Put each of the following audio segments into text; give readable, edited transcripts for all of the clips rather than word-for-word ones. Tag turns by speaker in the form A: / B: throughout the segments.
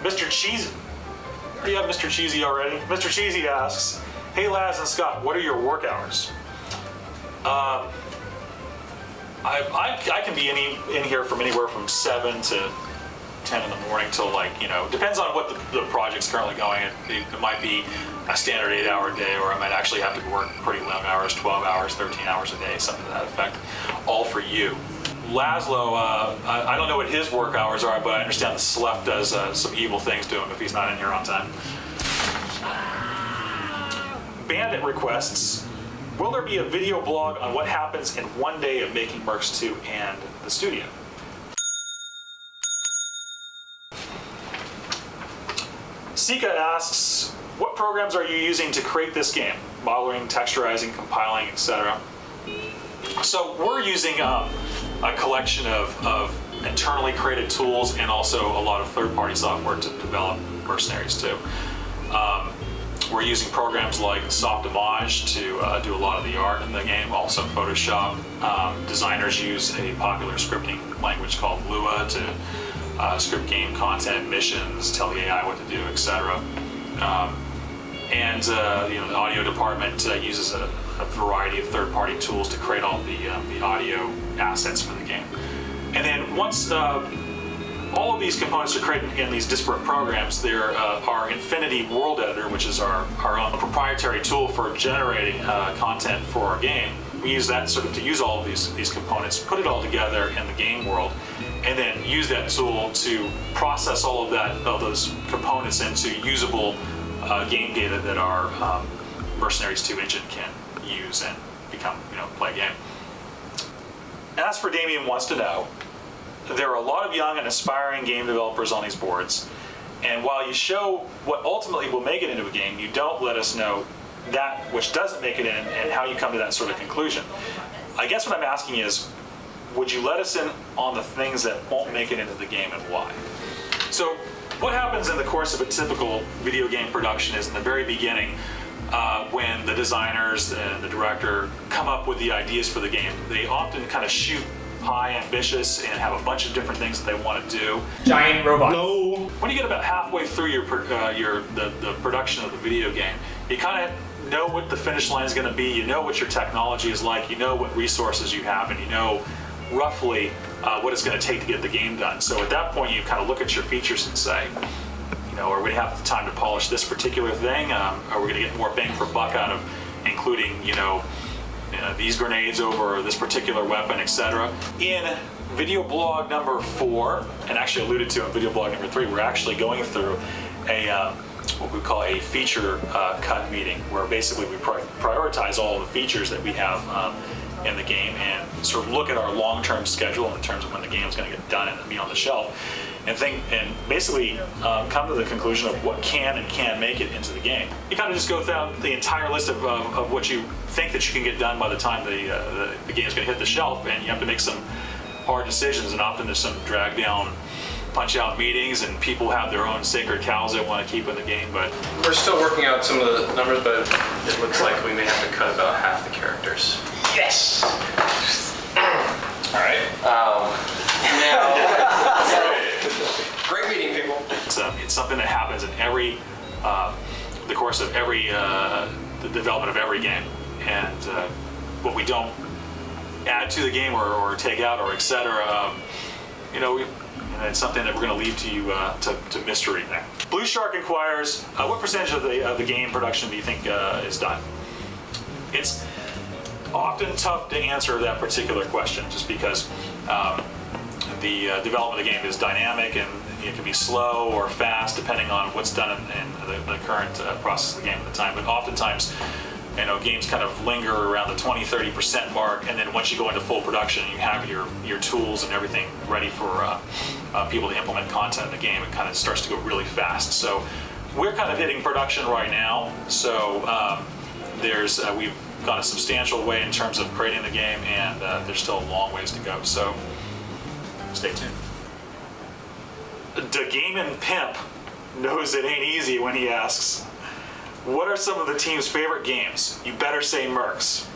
A: Mr. Cheesy. You have Mr. Cheesy already? Mr. Cheesy asks, hey Laz and Scott, what are your work hours? I can be in here from anywhere from 7 to 10 in the morning till, like, you know, depends on what the project's currently going. It might be a standard 8-hour day, or I might actually have to work pretty long hours, 12 hours, 13 hours a day, something to that effect, all for you. Laszlo, I don't know what his work hours are, but I understand the Slef does some evil things to him if he's not in here on time. Bandit requests, will there be a video blog on what happens in one day of making Mercs 2 and the studio? Sika asks, what programs are you using to create this game? Modeling, texturizing, compiling, etc. So we're using a collection of internally created tools and also a lot of third-party software to develop Mercenaries 2. We're using programs like Softimage to do a lot of the art in the game, also Photoshop. Designers use a popular scripting language called Lua to script game content, missions, tell the AI what to do, etc. And you know, the audio department uses a variety of third-party tools to create all the audio assets for the game. And then once all of these components are created in these disparate programs, there our Infinity World Editor, which is our own proprietary tool for generating content for our game. We use that sort of to use all of these components, put it all together in the game world, and then use that tool to process all of those components into usable game data that our Mercenaries 2 engine can use and become, you know, play a game. As for Damien wants to know, there are a lot of young and aspiring game developers on these boards, and while you show what ultimately will make it into a game, you don't let us know that which doesn't make it in and how you come to that sort of conclusion. I guess what I'm asking is, would you let us in on the things that won't make it into the game and why? So what happens in the course of a typical video game production is in the very beginning, when the designers and the director come up with the ideas for the game, they often kind of shoot high, ambitious, and have a bunch of different things that they want to do.
B: Giant robots.
A: No. When you get about halfway through the production of the video game, you kind of know what the finish line is going to be. You know what your technology is like. You know what resources you have, and you know roughly what it's going to take to get the game done. So at that point, you kind of look at your features and say, you know, are we going to have the time to polish this particular thing? Are we going to get more bang for buck out of including, you know, these grenades over this particular weapon, etc. In video blog number 4, and actually alluded to in video blog number 3, we're actually going through a what we call a feature cut meeting, where basically we prioritize all the features that we have in the game and sort of look at our long-term schedule in terms of when the game is going to get done and be on the shelf, and basically come to the conclusion of what can and can't make it into the game. You kind of just go down the entire list of what you think that you can get done by the time the game is going to hit the shelf, and you have to make some hard decisions, and often there's some drag down, punch out meetings, and people have their own sacred cows they want to keep in the game. But
C: we're still working out some of the numbers, but it looks like we may have to cut about half the characters.
B: Yes!
A: All right.
C: Great meeting, people.
A: It's something that happens in every the course of every the development of every game, and what we don't add to the game or take out or etc. You know, it's something that we're going to leave to you to mystery there. Blue Shark inquires, what percentage of the game production do you think is done? It's often tough to answer that particular question, just because the development of the game is dynamic, and it can be slow or fast depending on what's done in the current process of the game at the time. But oftentimes, you know, games kind of linger around the 20–30% mark, and then once you go into full production, you have your tools and everything ready for people to implement content in the game. It kind of starts to go really fast. So we're kind of hitting production right now. So we've gone a substantial way in terms of creating the game, and there's still a long ways to go. So stay tuned. The Gamin' Pimp knows it ain't easy when he asks, what are some of the team's favorite games? You better say Mercs.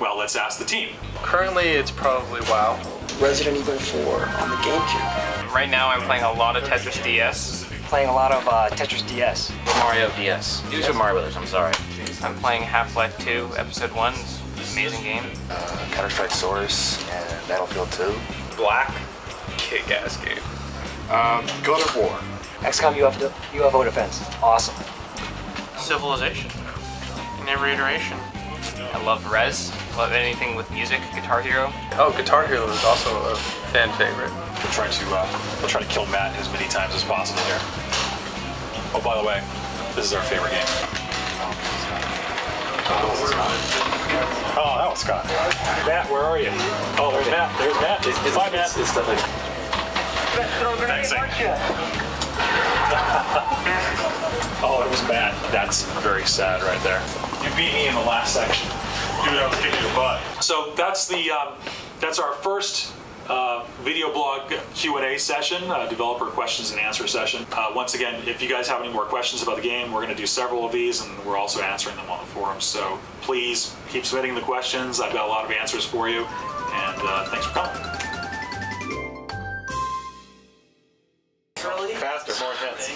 A: Well, let's ask the team.
C: Currently, it's probably WoW.
B: Resident Evil 4 on the GameCube.
D: Right now, I'm playing a lot of Tetris DS.
B: Playing a lot of Tetris DS.
E: Mario DS. Do Super Mario Brothers, I'm sorry.
D: I'm playing Half-Life 2, Episode 1. It's an amazing game.
F: Counter-Strike Source and Battlefield 2.
C: Black, kick-ass game.
F: God of War.
B: XCOM UFO Defense. Awesome.
D: Civilization. In every iteration. I love Rez. Love anything with music. Guitar Hero.
C: Oh, Guitar Hero is also a fan favorite.
A: We'll try to kill Matt as many times as possible here. Oh, by the way, this is our favorite game.
F: Oh, that was Scott.
A: Matt, where are you? Oh, there's Matt. There's Matt. Bye, Matt.
F: It's stuff like...
A: Thanks. Oh, it was Matt. That's very sad right there. You beat me in the last section. Dude, I was kicking your butt. So that's our first video blog Q&A session, developer questions and answer session. Once again, if you guys have any more questions about the game, we're going to do several of these, and we're also answering them on the forums. So please keep submitting the questions. I've got a lot of answers for you, and thanks for coming.
F: Faster, more intense.